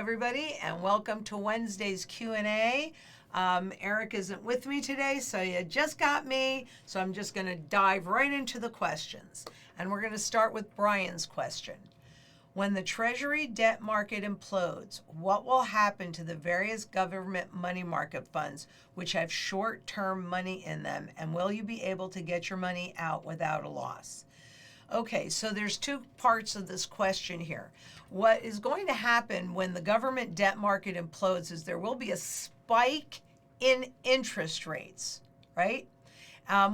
everybody, and welcome to Wednesday's Q&A. Eric isn't with me today, so you just got me, so I'm just going to dive right into the questions. And we're going to start with Brian's question. When the Treasury debt market implodes, what will happen to the various government money market funds which have short-term money in them, and will you be able to get your money out without a loss? Okay, so there's two parts of this question here. What is going to happen when the government debt market implodes is there will be a spike in interest rates, right?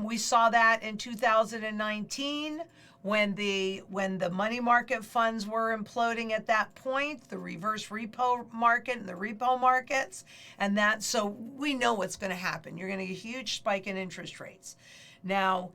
We saw that in 2019 when the money market funds were imploding at that point, the reverse repo market and the repo markets, and that, so we know what's going to happen. You're going to get a huge spike in interest rates. Now,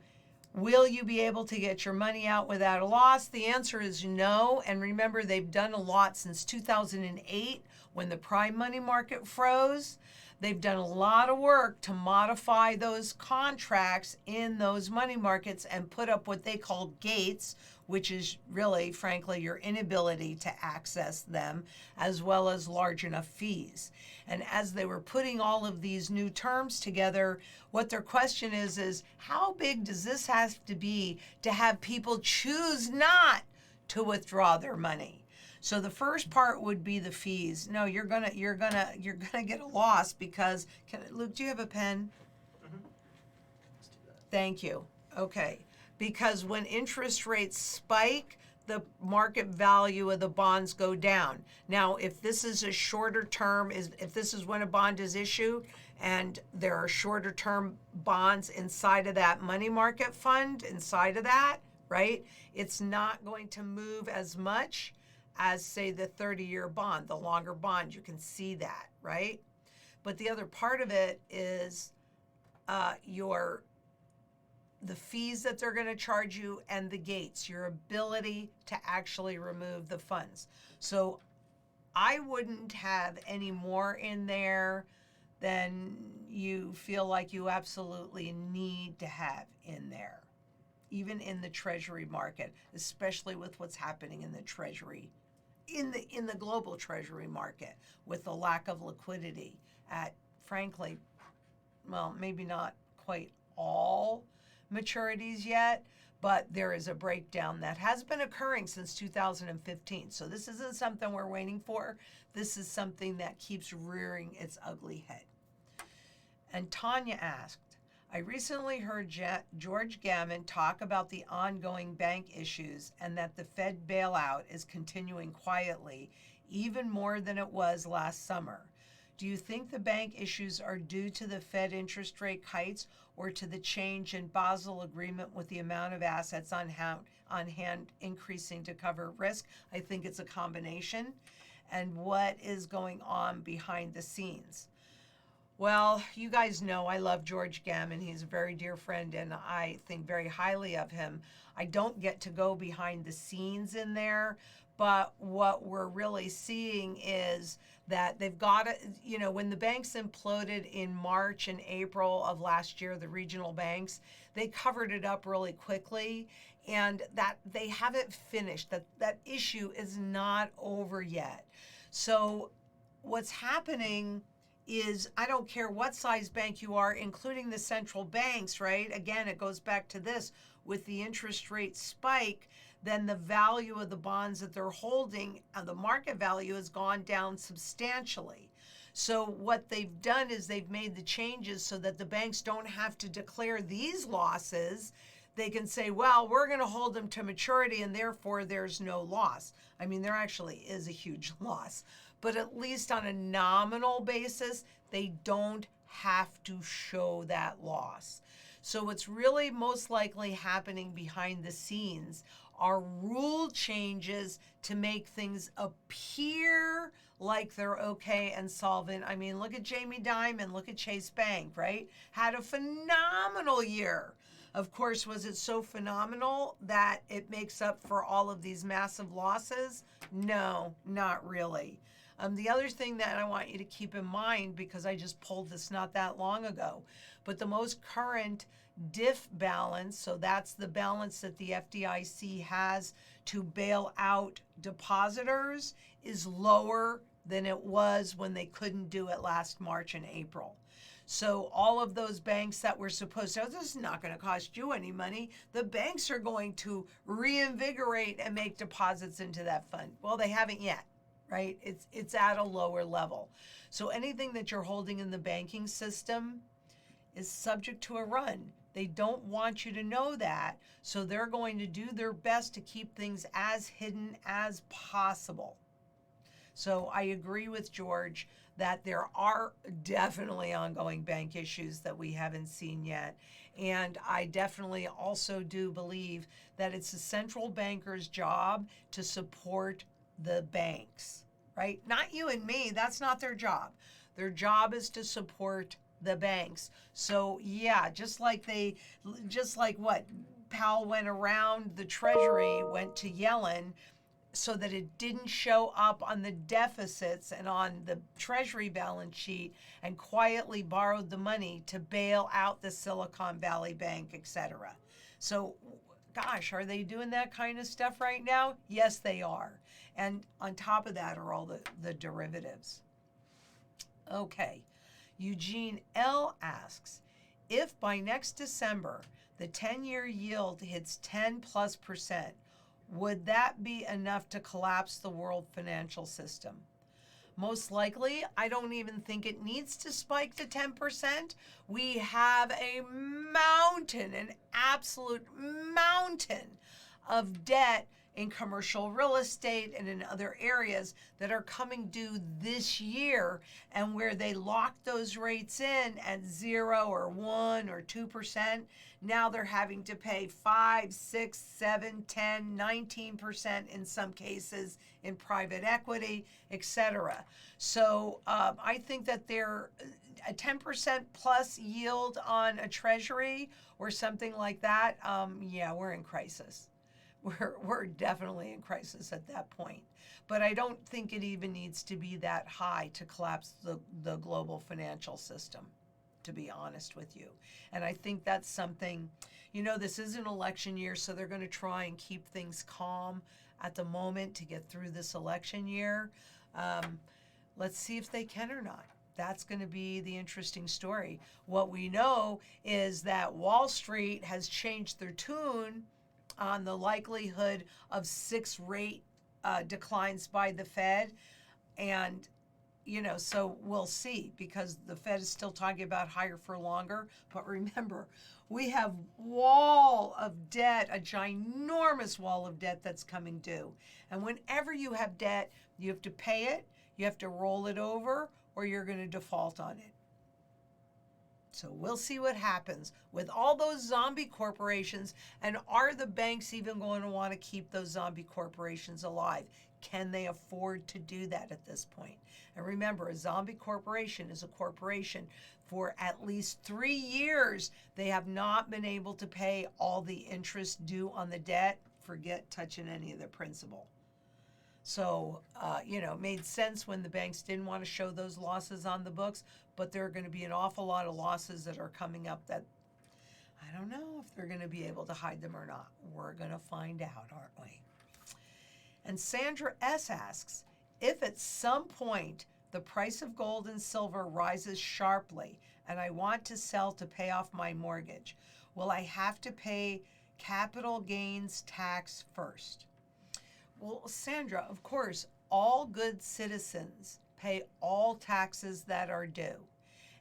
will you be able to get your money out without a loss? The answer is no. And remember, they've done a lot since 2008 when the prime money market froze. They've done a lot of work to modify those contracts in those money markets and put up what they call gates, which is really, frankly, your inability to access them, as well as large enough fees. And as they were putting all of these new terms together, what their question is how big does this have to be to have people choose not to withdraw their money? So the first part would be the fees. No, you're gonna get a loss because, Luke, do you have a pen? Mm-hmm. Let's do that. Thank you. Okay. Because when interest rates spike, the market value of the bonds go down. Now, if this is a shorter term, if this is when a bond is issued and there are shorter term bonds inside of that money market fund, inside of that, right, it's not going to move as much as, say, the 30-year bond, the longer bond. You can see that, right? But the other part of it is the fees that they're going to charge you and the gates, your ability to actually remove the funds. So I wouldn't have any more in there than you feel like you absolutely need to have in there, even in the Treasury market, especially with what's happening in the Treasury, in the global Treasury market, with the lack of liquidity at, frankly, well, maybe not quite all maturities yet, but there is a breakdown that has been occurring since 2015. So this isn't something we're waiting for. This is something that keeps rearing its ugly head. And Tanya asked, I recently heard George Gammon talk about the ongoing bank issues and that the Fed bailout is continuing quietly, even more than it was last summer. Do you think the bank issues are due to the Fed interest rate hikes or to the change in Basel agreement with the amount of assets on hand increasing to cover risk? I think it's a combination. And what is going on behind the scenes? Well, you guys know I love George Gammon. He's a very dear friend, and I think very highly of him. I don't get to go behind the scenes in there, but what we're really seeing is that they've got to, when the banks imploded in March and April of last year, the regional banks, they covered it up really quickly, and that they haven't finished. That issue is not over yet. So what's happening is, I don't care what size bank you are, including the central banks, right? Again, it goes back to this, with the interest rate spike, then the value of the bonds that they're holding, the market value has gone down substantially. So what they've done is they've made the changes so that the banks don't have to declare these losses. They can say, well, we're going to hold them to maturity and therefore there's no loss. I mean, there actually is a huge loss, but at least on a nominal basis, they don't have to show that loss. So what's really most likely happening behind the scenes are rule changes to make things appear like they're okay and solvent. I mean, look at Jamie Dimon, look at Chase Bank, right? Had a phenomenal year. Of course, was it so phenomenal that it makes up for all of these massive losses? No, not really. The other thing that I want you to keep in mind, because I just pulled this not that long ago, but the most current diff balance, so that's the balance that the FDIC has to bail out depositors, is lower than it was when they couldn't do it last March and April. So all of those banks that were supposed to, oh, this is not going to cost you any money. The banks are going to reinvigorate and make deposits into that fund. Well, they haven't yet, right? It's at a lower level. So anything that you're holding in the banking system is subject to a run. They don't want you to know that, so they're going to do their best to keep things as hidden as possible. So I agree with George that there are definitely ongoing bank issues that we haven't seen yet. And I definitely also do believe that it's the central banker's job to support the banks, right? Not you and me, that's not their job. Their job is to support the banks. So yeah, just like what Powell went around the Treasury, went to Yellen, so that it didn't show up on the deficits and on the Treasury balance sheet, and quietly borrowed the money to bail out the Silicon Valley Bank, etc. So, gosh, are they doing that kind of stuff right now? Yes, they are. And on top of that are all the derivatives. Okay. Eugene L. asks, if by next December the 10-year yield hits 10+%, would that be enough to collapse the world financial system? Most likely, I don't even think it needs to spike to 10%. We have a mountain, an absolute mountain of debt in commercial real estate and in other areas that are coming due this year, and where they locked those rates in at 0 or 1 or 2%, now they're having to pay 5, 6, 7, 10, 19% in some cases in private equity, etc. So I think that they're a 10% plus yield on a treasury or something like that. Yeah, we're in crisis. We're definitely in crisis at that point. But I don't think it even needs to be that high to collapse the global financial system, to be honest with you. And I think that's something, this is an election year, so they're going to try and keep things calm at the moment to get through this election year. Let's see if they can or not. That's going to be the interesting story. What we know is that Wall Street has changed their tune on the likelihood of 6 rate declines by the Fed. And, so we'll see, because the Fed is still talking about higher for longer. But remember, we have wall of debt, a ginormous wall of debt that's coming due. And whenever you have debt, you have to pay it, you have to roll it over, or you're going to default on it. So we'll see what happens with all those zombie corporations, and are the banks even going to want to keep those zombie corporations alive? Can they afford to do that at this point? And remember, a zombie corporation is a corporation for at least 3 years. They have not been able to pay all the interest due on the debt. Forget touching any of the principal. So, it made sense when the banks didn't want to show those losses on the books, but there are going to be an awful lot of losses that are coming up that I don't know if they're going to be able to hide them or not. We're going to find out, aren't we? And Sandra S. asks, if at some point the price of gold and silver rises sharply and I want to sell to pay off my mortgage, will I have to pay capital gains tax first? Well, Sandra, of course, all good citizens pay all taxes that are due.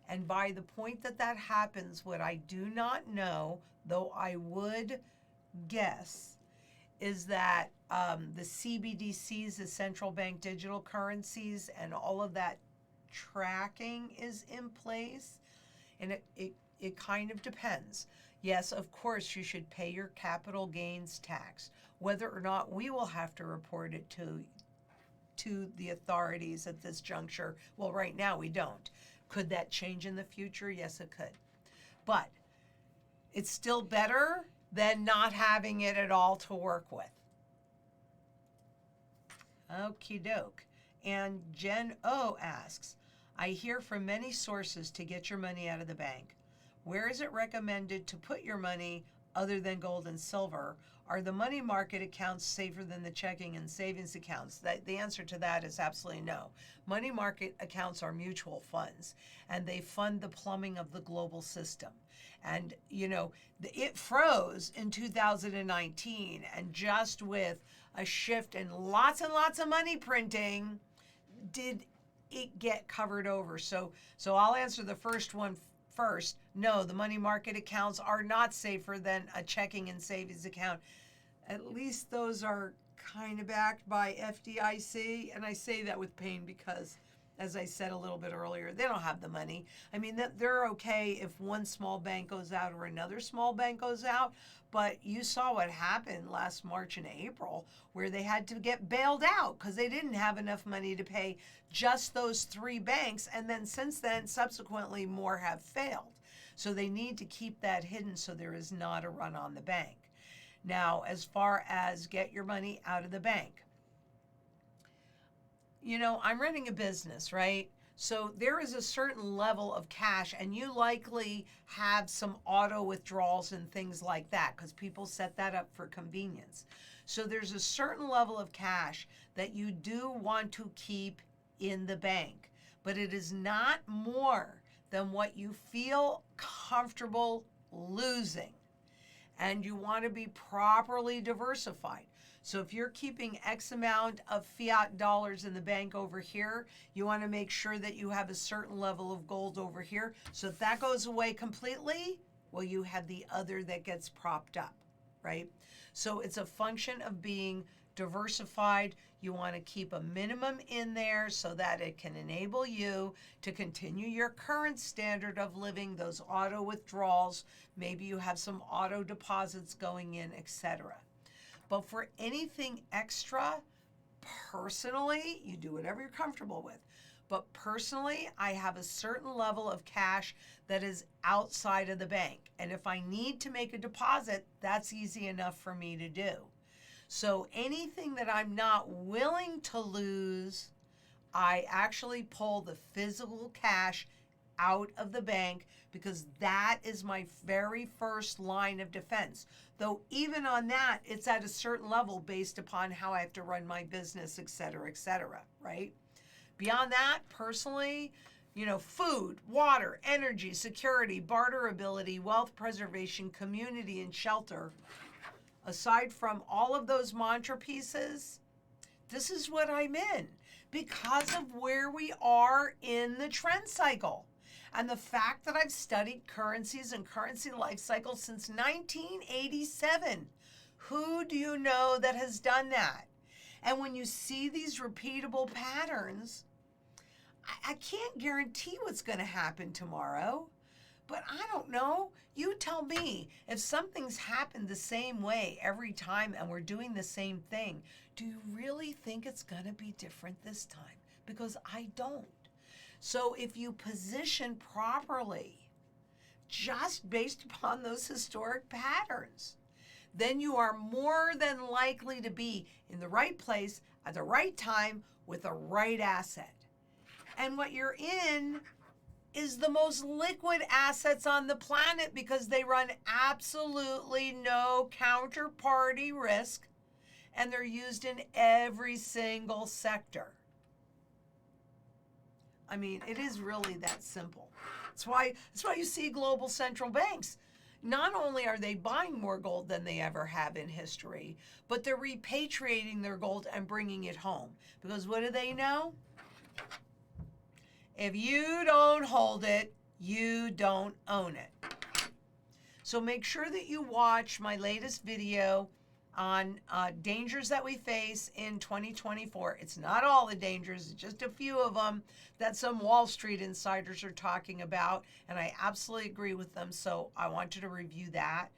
And by the point that happens, what I do not know, though I would guess, is that the CBDCs, the central bank digital currencies, and all of that tracking is in place. And it kind of depends. Yes, of course, you should pay your capital gains tax. Whether or not we will have to report it to the authorities at this juncture, well, right now we don't. Could that change in the future? Yes, it could. But it's still better than not having it at all to work with. Okie doke. And Jen O asks, I hear from many sources to get your money out of the bank. Where is it recommended to put your money other than gold and silver? Are the money market accounts safer than the checking and savings accounts? The answer to that is absolutely no. Money market accounts are mutual funds, and they fund the plumbing of the global system. And, it froze in 2019, and just with a shift in lots and lots of money printing, did it get covered over? So I'll answer the first one first. No, the money market accounts are not safer than a checking and savings account. At least those are kind of backed by FDIC, and I say that with pain because, as I said a little bit earlier, they don't have the money. I mean, they're okay if one small bank goes out or another small bank goes out, but you saw what happened last March and April where they had to get bailed out because they didn't have enough money to pay just those 3 banks, and then since then, subsequently, more have failed. So they need to keep that hidden so there is not a run on the bank. Now, as far as get your money out of the bank, I'm running a business, right? So there is a certain level of cash, and you likely have some auto withdrawals and things like that because people set that up for convenience. So there's a certain level of cash that you do want to keep in the bank, but it is not more than what you feel comfortable losing. And you want to be properly diversified. So if you're keeping X amount of fiat dollars in the bank over here, you want to make sure that you have a certain level of gold over here. So if that goes away completely, well, you have the other that gets propped up, right? So it's a function of being diversified. You want to keep a minimum in there so that it can enable you to continue your current standard of living, those auto withdrawals. Maybe you have some auto deposits going in, etc. But for anything extra, personally, you do whatever you're comfortable with. But personally, I have a certain level of cash that is outside of the bank. And if I need to make a deposit, that's easy enough for me to do. So anything that I'm not willing to lose, I actually pull the physical cash out of the bank because that is my very first line of defense. Though even on that, it's at a certain level based upon how I have to run my business, et cetera, right? Beyond that, personally, food, water, energy, security, barterability, wealth preservation, community, and shelter. Aside from all of those mantra pieces, this is what I'm in because of where we are in the trend cycle. And the fact that I've studied currencies and currency life cycles since 1987. Who do you know that has done that? And when you see these repeatable patterns, I can't guarantee what's going to happen tomorrow. But I don't know. You tell me, if something's happened the same way every time and we're doing the same thing, do you really think it's going to be different this time? Because I don't. So if you position properly, just based upon those historic patterns, then you are more than likely to be in the right place at the right time with the right asset. And what you're in is the most liquid assets on the planet because they run absolutely no counterparty risk and they're used in every single sector. I mean, it is really that simple. That's why you see global central banks. Not only are they buying more gold than they ever have in history, but they're repatriating their gold and bringing it home. Because what do they know? If you don't hold it, you don't own it. So make sure that you watch my latest video on dangers that we face in 2024. It's not all the dangers, it's just a few of them that some Wall Street insiders are talking about, and I absolutely agree with them, so I want you to review that.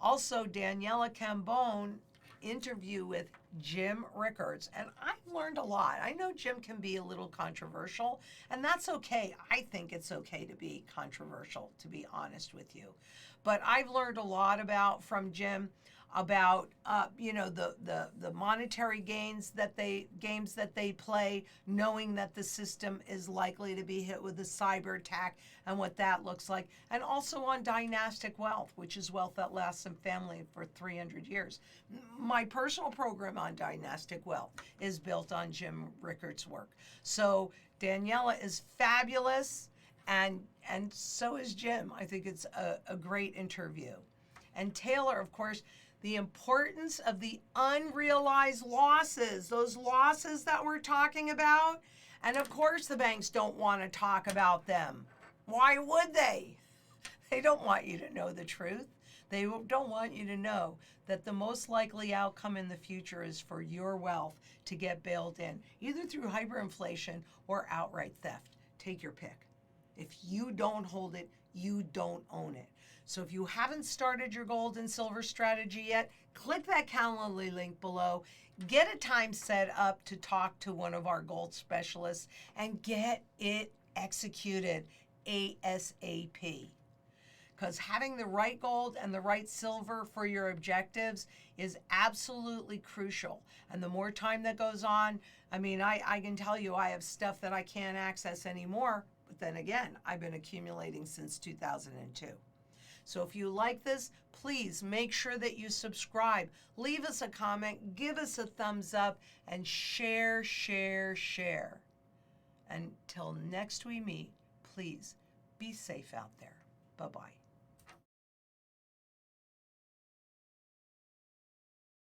Also, Daniela Cambone interview with Jim Rickards, and I've learned a lot. I know Jim can be a little controversial, and that's okay. I think it's okay to be controversial, to be honest with you. But I've learned a lot from Jim. about the monetary games that they play, knowing that the system is likely to be hit with a cyber attack and what that looks like, and also on dynastic wealth, which is wealth that lasts in family for 300 years. My personal program on dynastic wealth is built on Jim Rickards' work. So Daniela is fabulous, and so is Jim. I think it's a great interview. And Taylor, of course, the importance of the unrealized losses, those losses that we're talking about. And of course, the banks don't want to talk about them. Why would they? They don't want you to know the truth. They don't want you to know that the most likely outcome in the future is for your wealth to get bailed in, either through hyperinflation or outright theft. Take your pick. If you don't hold it, you don't own it. So if you haven't started your gold and silver strategy yet, click that Calendly link below. Get a time set up to talk to one of our gold specialists and get it executed ASAP. Because having the right gold and the right silver for your objectives is absolutely crucial. And the more time that goes on, I can tell you I have stuff that I can't access anymore. But then again, I've been accumulating since 2002. So if you like this, please make sure that you subscribe. Leave us a comment, give us a thumbs up, and share. Until next we meet, please be safe out there. Bye-bye.